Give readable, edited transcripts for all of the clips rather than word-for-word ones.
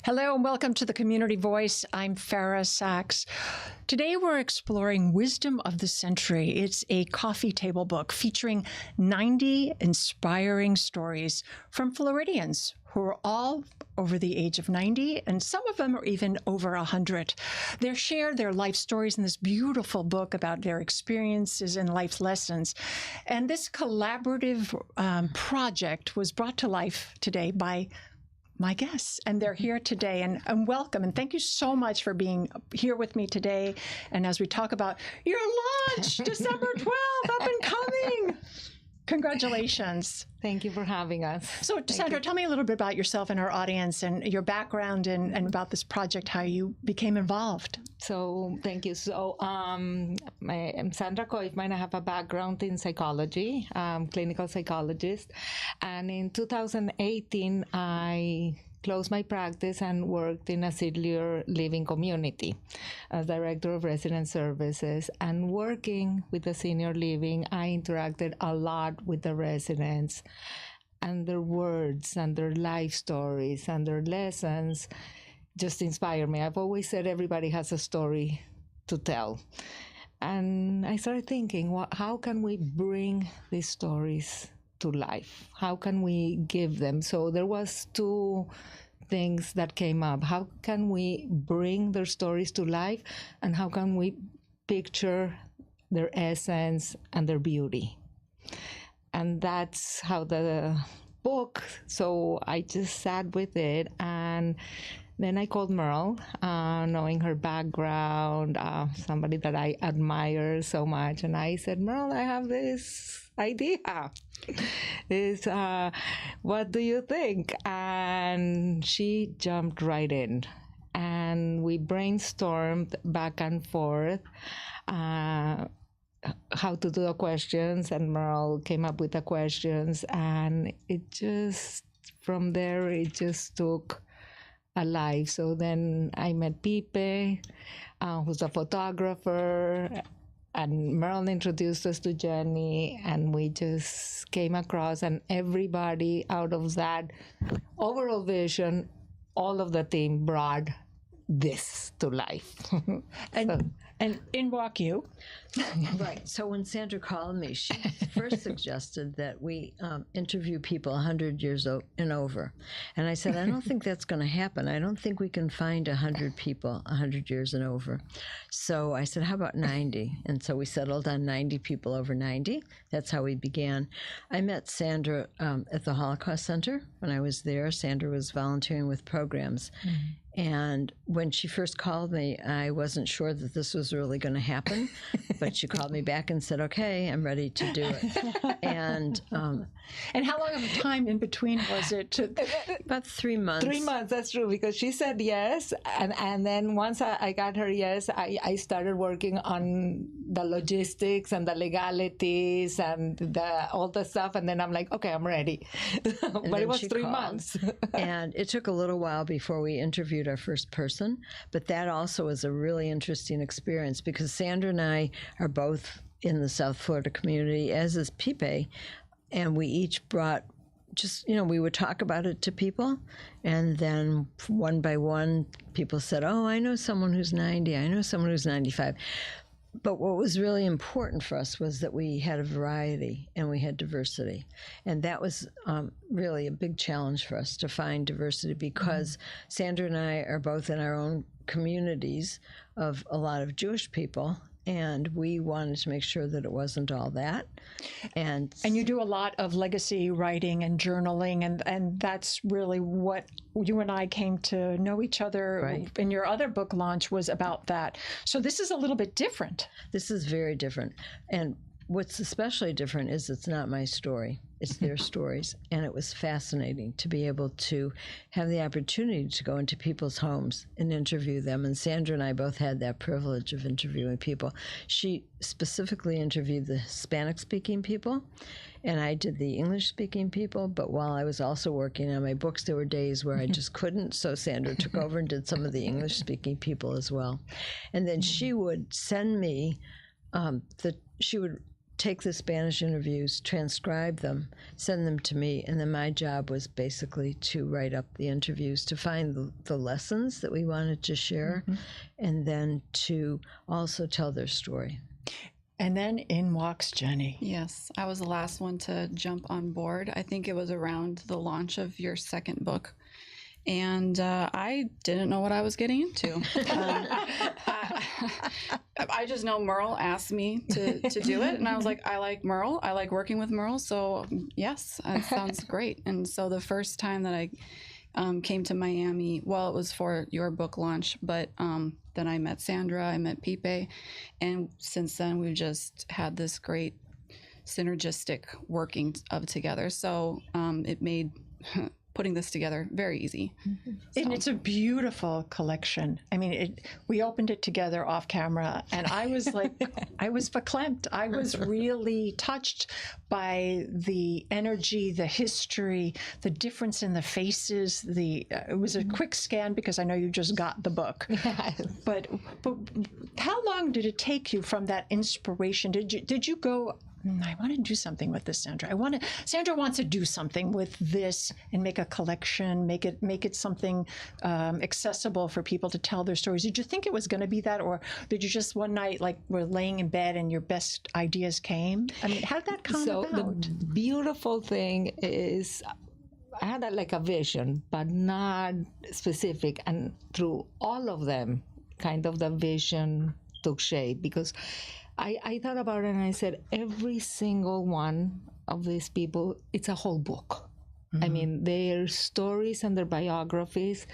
Hello and welcome to the Community Voice. I'm Fara Sax. Today we're exploring Wisdom of the Century. It's a coffee table book featuring 90 inspiring stories from Floridians who are all over the age of 90, and some of them are even over 100. They share their life stories in this beautiful book about their experiences and life lessons. And this collaborative project was brought to life today by my guests, and they're here today, and welcome, and thank you so much for being here with me today. And as we talk about your launch, December 12th, up and coming. Congratulations. Thank you for having us. So, Sandra, tell me a little bit about yourself and our audience and your background and about this project, how you became involved. So, thank you. So, I'm Sandra Koifman. I have a background in psychology, clinical psychologist. And in 2018, I closed my practice and worked in a senior living community as director of resident services. And working with the senior living, I interacted a lot with the residents, and their words and their life stories and their lessons just inspire me. I've always said everybody has a story to tell. And I started thinking, how can we bring these stories to life? How can we give them? So there was two things that came up. How can we bring their stories to life, and how can we picture their essence and their beauty? And that's how the book, so I just sat with it, and then I called Merle, knowing her background, somebody that I admire so much. And I said, Merle, I have this idea. What do you think? And she jumped right in. And we brainstormed back and forth how to do the questions. And Merle came up with the questions. And it just, from there, it just took alive. So then I met Pipe, who's a photographer, and Merle introduced us to Jenny, and we just came across, and everybody out of that overall vision, all of the team brought this to life. And in walk you. Right. So when Sandra called me, she first suggested that we interview people 100 years and over. And I said, I don't think that's going to happen. I don't think we can find 100 people 100 years and over. So I said, how about 90? And so we settled on 90 people over 90. That's how we began. I met Sandra at the Holocaust Center. When I was there, Sandra was volunteering with programs. Mm-hmm. And when she first called me, I wasn't sure that this was really going to happen, but she called me back and said, okay, I'm ready to do it. And how long of a time in between was it? About 3 months. 3 months, that's true, because she said yes. And then once I got her yes, I started working on the logistics and the legalities and all the stuff. And then I'm like, okay, I'm ready. But it was 3 months. And it took a little while before we interviewed our first person, but that also was a really interesting experience because Sandra and I are both in the South Florida community, as is Pipe, and we each brought just, we would talk about it to people, and then one by one, people said, oh, I know someone who's 90, I know someone who's 95. But what was really important for us was that we had a variety and we had diversity. And that was really a big challenge for us to find diversity because Sandra and I are both in our own communities of a lot of Jewish people. And we wanted to make sure that it wasn't all that. And you do a lot of legacy writing and journaling, and that's really what you and I came to know each other. Right. In your other book launch was about that. So this is a little bit different. This is very different. And what's especially different is it's not my story. It's their stories. And it was fascinating to be able to have the opportunity to go into people's homes and interview them. And Sandra and I both had that privilege of interviewing people. She specifically interviewed the Hispanic-speaking people, and I did the English-speaking people. But while I was also working on my books, there were days where I just couldn't. So Sandra took over and did some of the English-speaking people as well. And then she would send me, she would take the Spanish interviews, transcribe them, send them to me, and then my job was basically to write up the interviews, to find the lessons that we wanted to share, and then to also tell their story. And then in walks Jenny. Yes, I was the last one to jump on board. I think it was around the launch of your second book. And I didn't know what I was getting into. I just know Merle asked me to do it. And I was like, I like Merle. I like working with Merle. So yes, it sounds great. And so the first time that I came to Miami, well, it was for your book launch, but then I met Sandra, I met Pipe. And since then, we've just had this great synergistic working of together. So it made putting this together very easy. And it's a beautiful collection. I mean, we opened it together off camera, and I was like, I was verklempt. I was really touched by the energy, the history, the difference in the faces. It was a quick scan because I know you just got the book. Yes. But how long did it take you from that inspiration? Did you go, I want to do something with this, Sandra. Sandra wants to do something with this and make a collection, make it something accessible for people to tell their stories. Did you think it was going to be that, or did you just one night were laying in bed and your best ideas came? I mean, how did that come about? The beautiful thing is, I had a vision, but not specific, and through all of them, kind of the vision took shape, because I thought about it and I said, every single one of these people, it's a whole book. I mean, their stories and their biographies,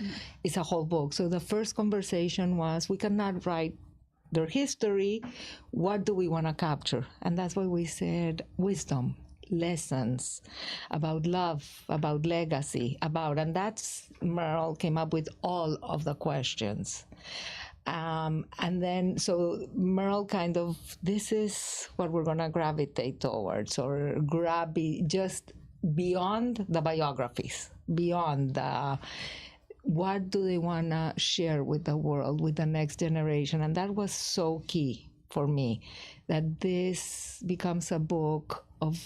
it's a whole book. So the first conversation was, we cannot write their history. What do we want to capture? And that's why we said wisdom, lessons about love, about legacy, and that's, Merle came up with all of the questions. And then, so Merle kind of, this is what we're going to gravitate towards, or just beyond the biographies, beyond what do they want to share with the world, with the next generation. And that was so key for me, that this becomes a book of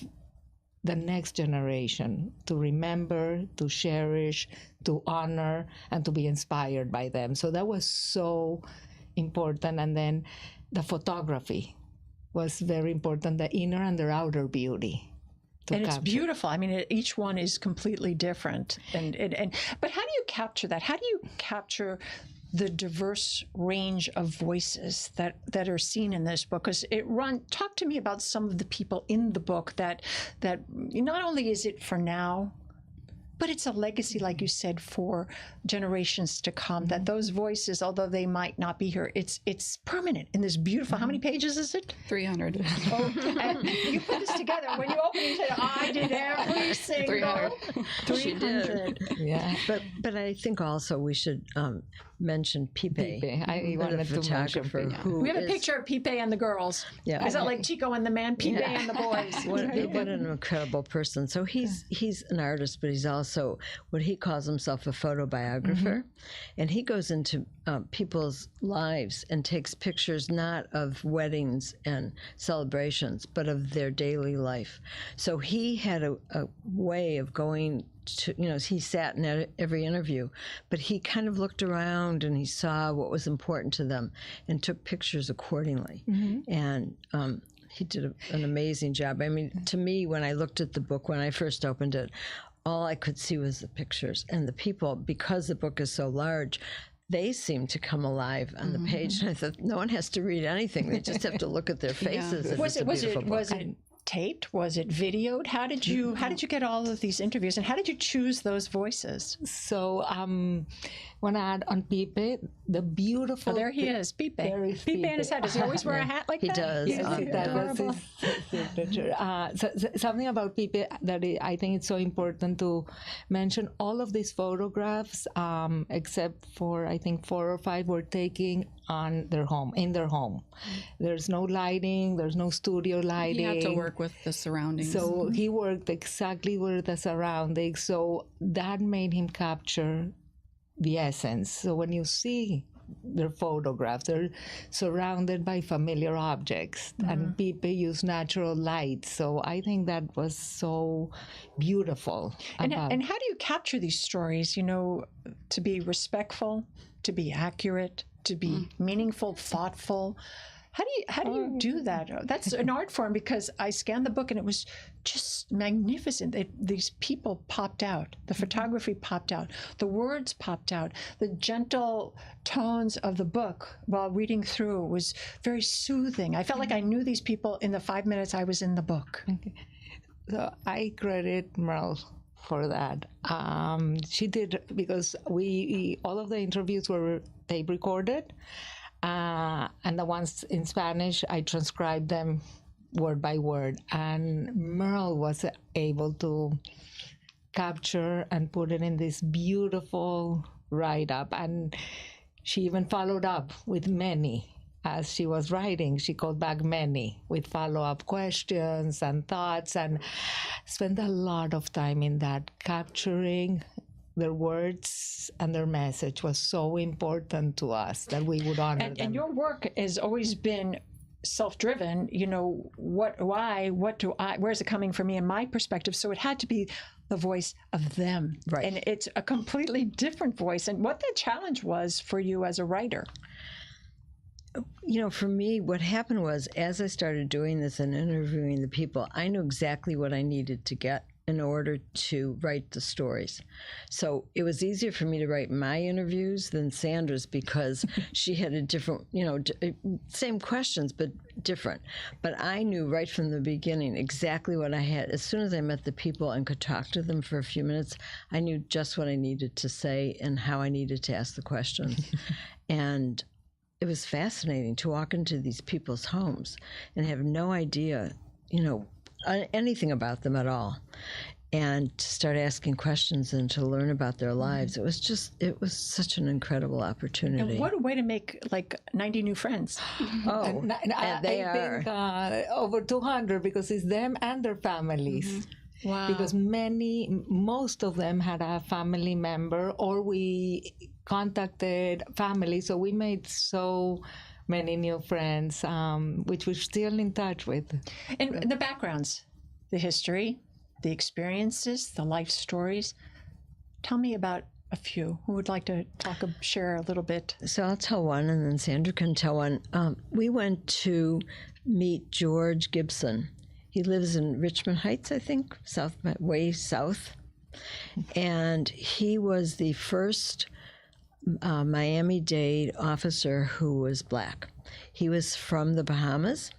the next generation, to remember, to cherish, to honor, and to be inspired by them. So that was so important. And then the photography was very important, the inner and the outer beauty. And it's beautiful. I mean, each one is completely different. But how do you capture that? How do you capture the diverse range of voices that are seen in this book? Because talk to me about some of the people in the book that not only is it for now, but it's a legacy, like you said, for generations to come, that those voices, although they might not be here, it's permanent in this beautiful, how many pages is it? 300. Oh, and you put this together. When you open it, you say, I did every single 300. Yeah. But I think also we should mention Pipe. I wanted to mention Pipe. We have a picture of Pipe and the girls. Yeah. Is that like Chico and the man, Pipe and the boys? What an incredible person. So he's an artist, but he's also what he calls himself a photobiographer. And he goes into people's lives and takes pictures not of weddings and celebrations, but of their daily life. So he had a way of going to, he sat in every interview, but he kind of looked around and he saw what was important to them and took pictures accordingly. And he did an amazing job. I mean, to me, when I looked at the book, when I first opened it, all I could see was the pictures. And the people, because the book is so large, they seem to come alive on the page. And I thought, no one has to read anything. They just have to look at their faces. Yeah. Was it taped? Was it videoed? How did you get all of these interviews, and how did you choose those voices? So when I had on Pipe, the beautiful... Oh, there he is, Pipe. Pipe in his head. Does he always wear a hat like that? He does. Yes, that was his signature. Something about Pipe that I think it's so important to mention. All of these photographs, except for I think 4 or 5, were taken in their home. There's no lighting. There's no studio lighting. He had to work with the surroundings. So he worked exactly with the surroundings. So that made him capture the essence. So when you see their photographs. They're surrounded by familiar objects, and people use natural light. So I think that was so beautiful. And how do you capture these stories, to be respectful, to be accurate, to be meaningful, thoughtful? How do you do that? That's an art form, because I scanned the book and it was just magnificent. These people popped out. The photography popped out. The words popped out. The gentle tones of the book while reading through was very soothing. I felt like I knew these people in the 5 minutes I was in the book. Okay. So I credit Merle for that. She did, because all of the interviews were tape recorded. And the ones in Spanish, I transcribed them word by word. And Merle was able to capture and put it in this beautiful write-up. And she even followed up with many. As she was writing, she called back many with follow-up questions and thoughts, and spent a lot of time in that, capturing their words and their message was so important to us that we would honor them. And your work has always been self-driven. Where's it coming from me and my perspective? So it had to be the voice of them. Right. And it's a completely different voice. And what the challenge was for you as a writer? For me, what happened was, as I started doing this and interviewing the people, I knew exactly what I needed to get in order to write the stories. So it was easier for me to write my interviews than Sandra's, because she had a different, same questions, but different. But I knew right from the beginning exactly what I had. As soon as I met the people and could talk to them for a few minutes, I knew just what I needed to say and how I needed to ask the questions. And it was fascinating to walk into these people's homes and have no idea, anything about them at all, and to start asking questions and to learn about their lives. It was such an incredible opportunity. And what a way to make 90 new friends. Oh, and they I are. think over 200, because it's them and their families. Wow. Because most of them had a family member, or we contacted family, so we made so many new friends, which we're still in touch with. And the backgrounds, the history, the experiences, the life stories. Tell me about a few. Who would like to share a little bit? So I'll tell one, and then Sandra can tell one. We went to meet George Gibson. He lives in Richmond Heights, I think, way south. And he was the first Miami-Dade officer who was black. He was from the Bahamas,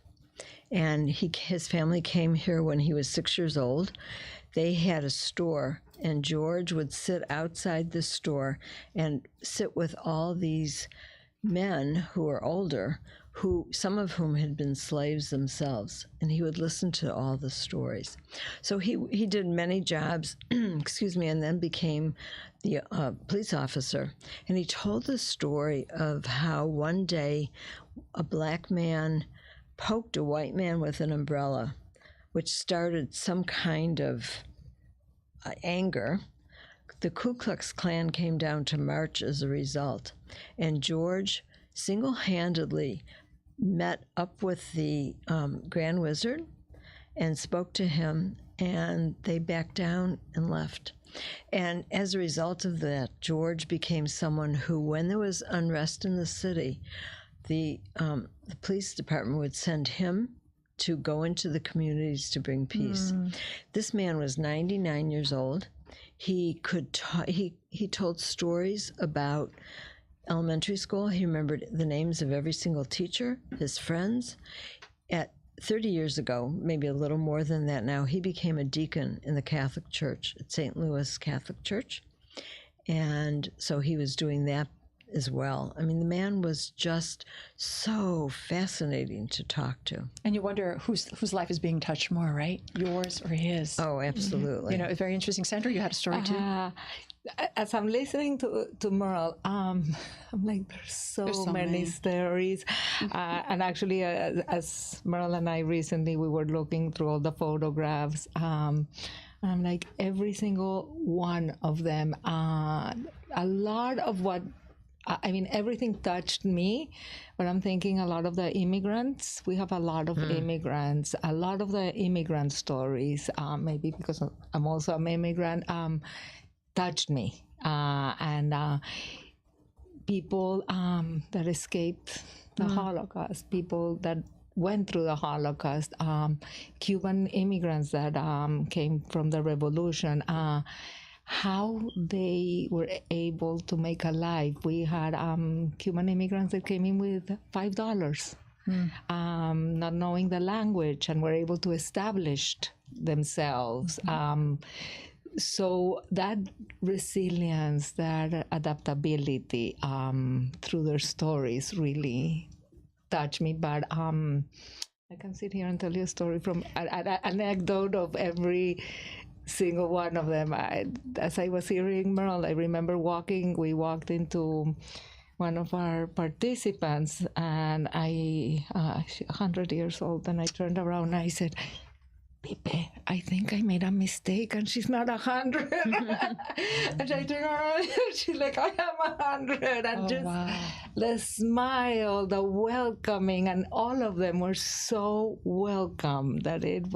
and his family came here when he was 6 years old. They had a store, and George would sit outside the store and sit with all these men who were older, some of whom had been slaves themselves, and he would listen to all the stories. So he did many jobs, and then became the police officer. And he told the story of how one day a black man poked a white man with an umbrella, which started some kind of anger. The Ku Klux Klan came down to march as a result, and George single-handedly met up with the Grand Wizard and spoke to him, and they backed down and left. And as a result of that, George became someone who, when there was unrest in the city, the police department would send him to go into the communities to bring peace. This man was 99 years old. He told stories about elementary school. He remembered the names of every single teacher, his friends. At 30 years ago, maybe a little more than that now, he became a deacon in the Catholic Church at St. Louis Catholic Church. And so he was doing that as well. I mean, the man was just so fascinating to talk to. And you wonder whose life is being touched more, right? Yours or his? Oh, absolutely. It's very interesting. Sandra, you had a story too? As I'm listening to Merle, I'm like, there's so many stories. And actually, as Merle and I recently, we were looking through all the photographs. I'm like, every single one of them, a lot of what I mean, everything touched me, but I'm thinking a lot of the immigrants, we have a lot of immigrants, a lot of the immigrant stories, maybe because I'm also an immigrant, touched me. And people that escaped the Holocaust, people that went through the Holocaust, Cuban immigrants that came from the revolution, how they were able to make a life. We had Cuban immigrants that came in with $5, not knowing the language, and were able to establish themselves. So that resilience, that adaptability through their stories really touched me. But I can sit here and tell you a story from an anecdote of every single one of them. As I was hearing Merle, I remember we walked into one of our participants, and I, 100 years old, and I turned around and I said, Pipe, I think I made a mistake and she's not 100. And I turned around and she's like, I am 100. And the smile, the welcoming, and all of them were so welcome that it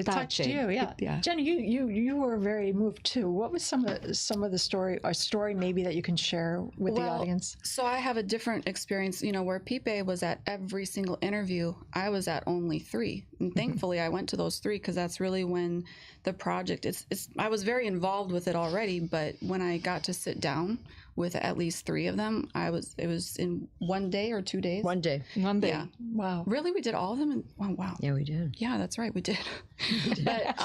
touched you. Yeah. Jenny, you were very moved too. What was some of the story, or story maybe that you can share with the audience? So I have a different experience, where Pipe was at every single interview, I was at only 3. And thankfully I went to those 3, because that's really when the project, I was very involved with it already, but when I got to sit down with at least 3 of them, it was in 1 day or 2 days? 1 day. Yeah. Wow. Really? We did all of them? Wow. Yeah, we did. Yeah, that's right. We did. But,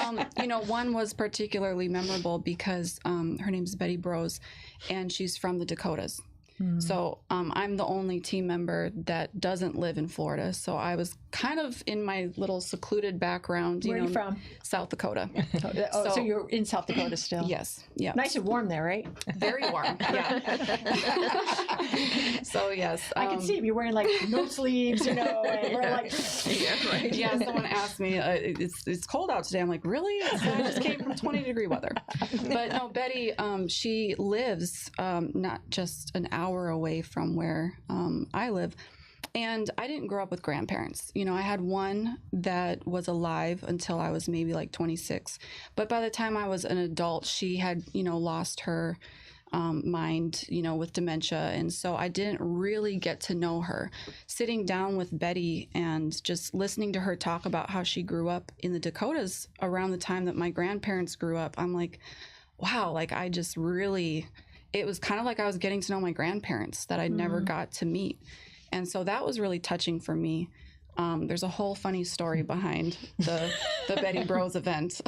one was particularly memorable because her name's Betty Brose, and she's from the Dakotas. So I'm the only team member that doesn't live in Florida. So I was kind of in my little secluded background. Where are you from? South Dakota. So you're in South Dakota still? Yes. Yeah. Nice and warm there, right? Very warm. Yeah. So yes, I can see you're wearing like no sleeves, and we're like, yeah. Someone asked me, it's cold out today. I'm like, really? So I just came from 20-degree weather. But no, Betty, she lives not just an hour away from where I live. And I didn't grow up with grandparents. I had one that was alive until I was maybe like 26. But by the time I was an adult, she had, lost her mind, with dementia. And so I didn't really get to know her. Sitting down with Betty and just listening to her talk about how she grew up in the Dakotas around the time that my grandparents grew up, I'm like, wow, like I just really... It was kind of like I was getting to know my grandparents that I never got to meet. And so that was really touching for me. There's a whole funny story behind the Betty Brose event.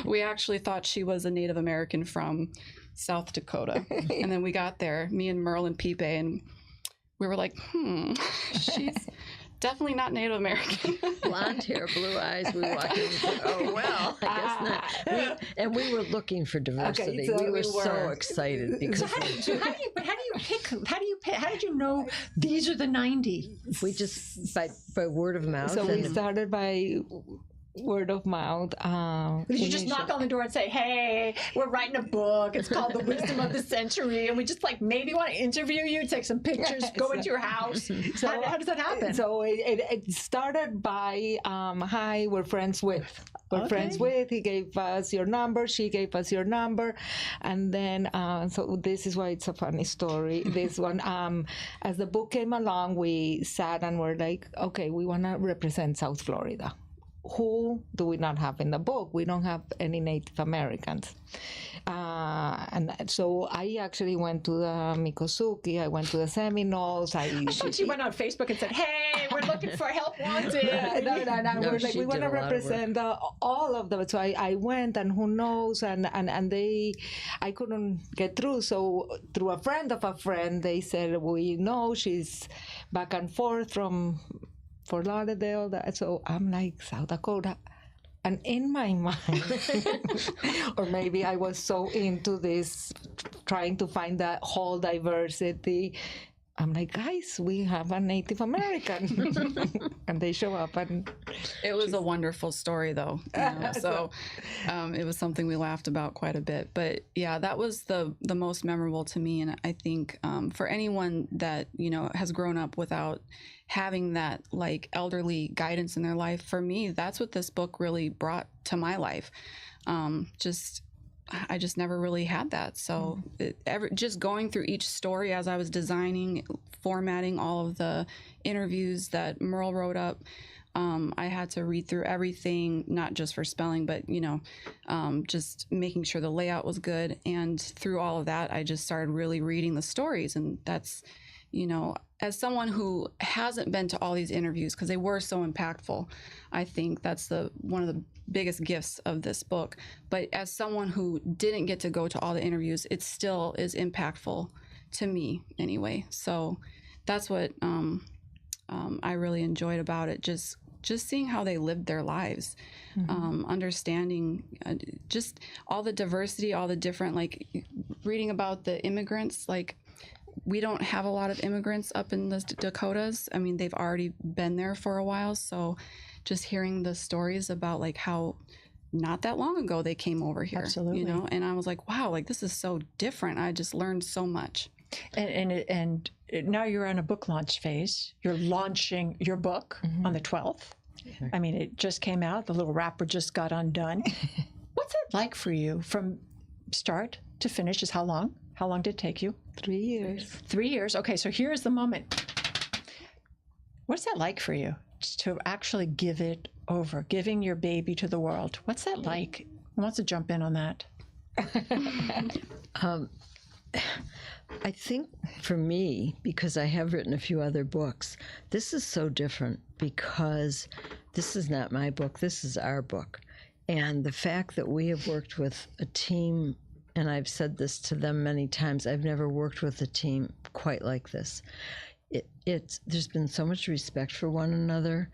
We actually thought she was a Native American from South Dakota. And then we got there, me and Merle and Pipe, and we were like, she's definitely not Native American. Blonde hair, blue eyes. We walked in and said, oh, well, I guess not. We were looking for diversity. Okay, so we were so excited. Because how did you know these are the 90? We just, by word of mouth. So we started by word of mouth. Did you just knock on the door and say, hey, we're writing a book, it's called The Wisdom of the Century, and we just maybe want to interview you, take some pictures, go into your house? So how does that happen? So it started by, hi, we're friends with. Friends with. He gave us your number, she gave us your number. And then, so this is why it's a funny story. This one, as the book came along, we sat and were like, okay, we want to represent South Florida. Who do we not have in the book? We don't have any Native Americans. And so I actually went to the Miccosukee, I went to the Seminoles. I thought you went on Facebook and said, hey, we're looking for help wanted. No, we're like, we want to represent all of them. So I went, and who knows, and I couldn't get through. So through a friend of a friend, they said, we know she's back and forth from Fort Lauderdale. So I'm like, South Dakota. And in my mind, or maybe I was so into this, trying to find that whole diversity, I'm like, guys, we have a Native American. And they show up, and It was a wonderful story, though. So it was something we laughed about quite a bit. But yeah, that was the most memorable to me. And I think for anyone that, has grown up without having that like elderly guidance in their life, for me, that's what this book really brought to my life. I just never really had that. So just going through each story as I was designing, formatting all of the interviews that Merle wrote up, I had to read through everything, not just for spelling, but, just making sure the layout was good. And through all of that, I just started really reading the stories. And that's, as someone who hasn't been to all these interviews, because they were so impactful, I think that's one of the biggest gifts of this book. But as someone who didn't get to go to all the interviews, it still is impactful to me anyway. So that's what I really enjoyed about it. Just seeing how they lived their lives, understanding just all the diversity, all the different, like reading about the immigrants. Like, we don't have a lot of immigrants up in the Dakotas. I mean, they've already been there for a while. So just hearing the stories about like how not that long ago they came over here. Absolutely. And I was like, wow, like this is so different. I just learned so much. And now you're on a book launch phase. You're launching your book on the 12th. I mean, it just came out. The little wrapper just got undone. What's it like for you from start to finish? Is how long? How long did it take you? 3 years. 3 years. Okay, so here's the moment. What's that like for you to actually give it over, giving your baby to the world? What's that like? Who wants to jump in on that? I think for me, because I have written a few other books, this is so different because this is not my book, this is our book. And the fact that we have worked with a team, and I've said this to them many times, I've never worked with a team quite like this. There's been so much respect for one another.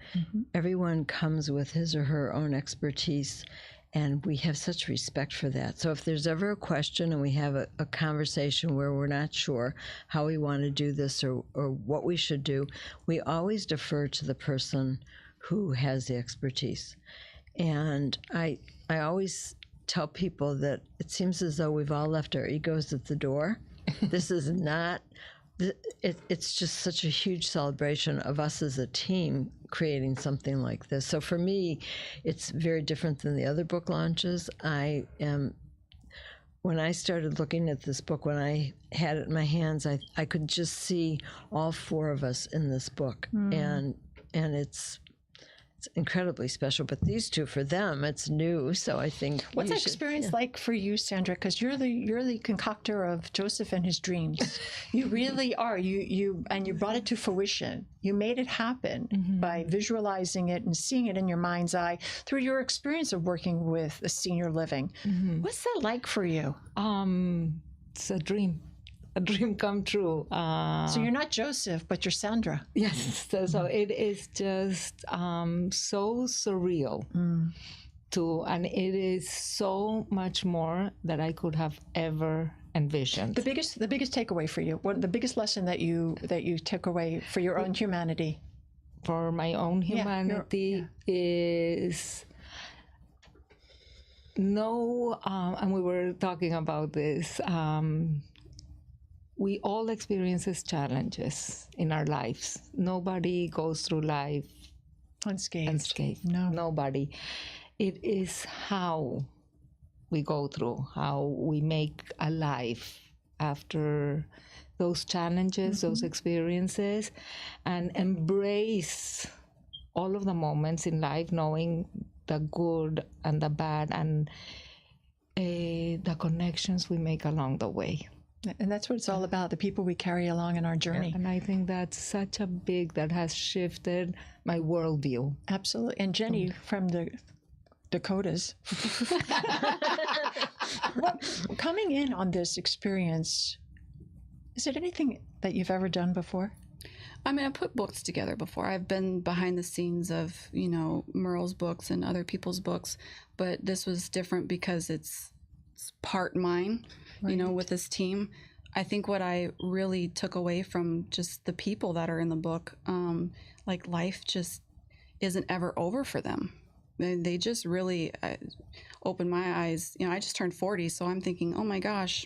Everyone comes with his or her own expertise, and we have such respect for that. So if there's ever a question and we have a conversation where we're not sure how we want to do this or what we should do, we always defer to the person who has the expertise. And I always tell people that it seems as though we've all left our egos at the door. This is not, it's just such a huge celebration of us as a team creating something like this. So for me, it's very different than the other book launches. When I started looking at this book, when I had it in my hands, I could just see all four of us in this book. And it's incredibly special, but these two, for them, it's new. So I think what's that experience like for you, Sandra? Because you're the concoctor of Joseph and his dreams. You really are. You brought it to fruition. You made it happen by visualizing it and seeing it in your mind's eye through your experience of working with a senior living. What's that like for you? It's a dream come true. So you're not Joseph, but you're Sandra. Yes. So it is just so surreal and it is so much more that I could have ever envisioned. The biggest takeaway for you, what the biggest lesson that you took away for your own humanity? For my own humanity is and we were talking about this, we all experience challenges in our lives. Nobody goes through life unscathed. No. Nobody. It is how we go through, how we make a life after those challenges, those experiences, and embrace all of the moments in life, knowing the good and the bad and the connections we make along the way. And that's what it's all about, the people we carry along in our journey. And I think that's that has shifted my worldview. Absolutely. And Jenny from the Dakotas, coming in on this experience, is it anything that you've ever done before? I mean, I put books together before. I've been behind the scenes of, Merle's books and other people's books, but this was different because it's part mine, with this team. I think what I really took away from just the people that are in the book, like life just isn't ever over for them. They just really opened my eyes. You know, I just turned 40, so I'm thinking, oh my gosh,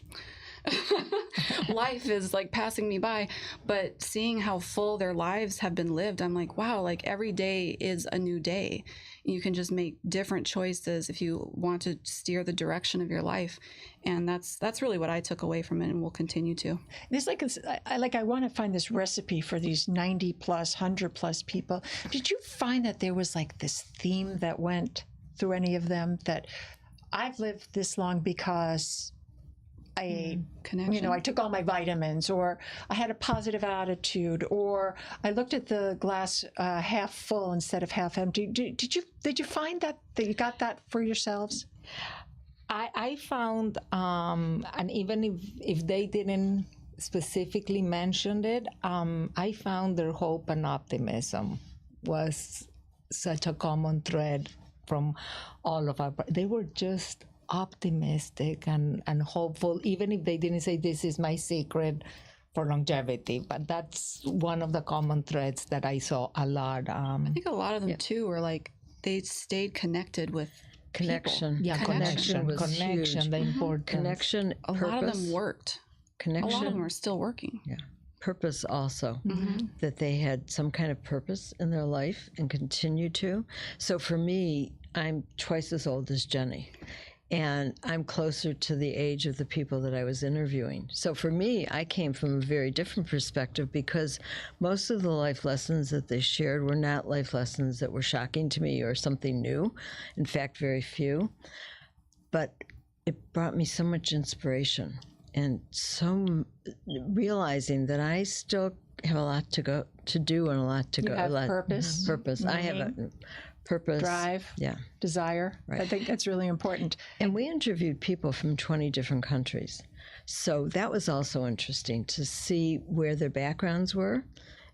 life is like passing me by. But seeing how full their lives have been lived, I'm like, wow, like every day is a new day. You can just make different choices if you want to steer the direction of your life. And that's really what I took away from it, and will continue to. There's like I want to find this recipe for these 90 plus, 100 plus people. Did you find that there was like this theme that went through any of them, that I've lived this long because I took all my vitamins, or I had a positive attitude, or I looked at the glass half full instead of half empty? Did you find that you got that for yourselves? I found, and even if they didn't specifically mention it, I found their hope and optimism was such a common thread from all of our. They were just optimistic and hopeful, even if they didn't say this is my secret for longevity. But that's one of the common threads that I saw a lot. I think a lot of them too were like, they stayed connected with Connection. people. Yeah, Connection was connection, huge. the importance. Connection, A purpose. lot of them worked. A Connection. lot of them are still working. Yeah. Purpose also, that they had some kind of purpose in their life and continue to. So for me, I'm twice as old as Jenny, and I'm closer to the age of the people that I was interviewing. So for me, I came from a very different perspective, because most of the life lessons that they shared were not life lessons that were shocking to me or something new. In fact, very few. But it brought me so much inspiration, and so realizing that I still have a lot to do and a lot to go. You have purpose. Purpose. I have a purpose. Drive. Yeah. Desire. Right. I think that's really important. And we interviewed people from 20 different countries. So that was also interesting to see where their backgrounds were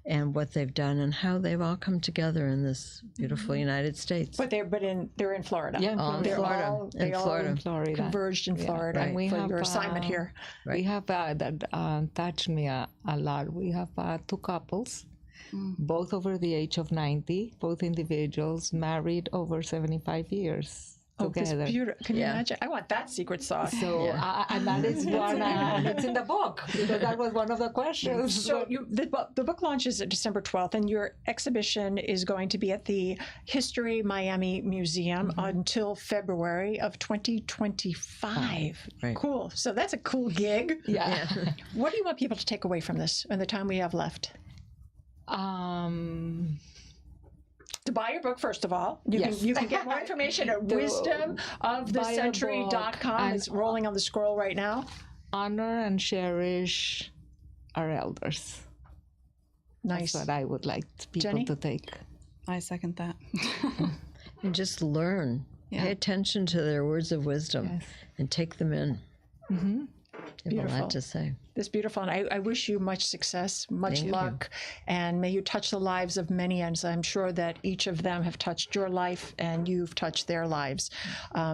and what they've done and how they've all come together in this beautiful United States. But they're in Florida. Yeah, in They're Florida. all- In they all Florida. Florida. converged in Florida And we for have, your assignment here. We have that touched me a lot. We have two couples, both over the age of 90, both individuals married over 75 years This together. beautiful. Can you imagine? I want that secret sauce. So, and that is one, and it's in the book, because that was one of the questions. So the book launches December 12th, and your exhibition is going to be at the History Miami Museum until February of 2025. Right. Cool. So that's a cool gig. Yeah. What do you want people to take away from this in the time we have left? To buy your book, first of all. You can get more information at wisdomofthecentury.com. It's rolling on the scroll right now. Honor and cherish our elders. Nice. That's what I would like people Jenny? to take. I second that. And just learn. Yeah. Pay attention to their words of wisdom and take them in. They have a Beautiful. lot to say. That's beautiful. And I wish you much success, much luck, and may you touch the lives of many. And I'm sure that each of them have touched your life and you've touched their lives.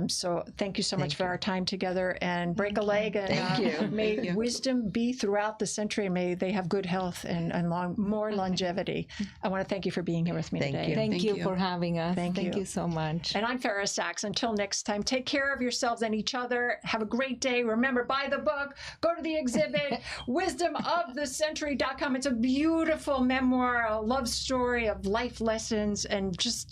So thank you so much for our time together, and break a leg. And Thank you. May wisdom be throughout the century. May they have good health and more longevity. I want to thank you for being here with me Thank today. you. Thank you you. for having us. Thank you. you so much. And I'm Fara Sax. Until next time, take care of yourselves and each other. Have a great day. Remember, buy the book, go to the exhibit, wisdomofthecentury.com. It's a beautiful memoir, a love story of life lessons, and just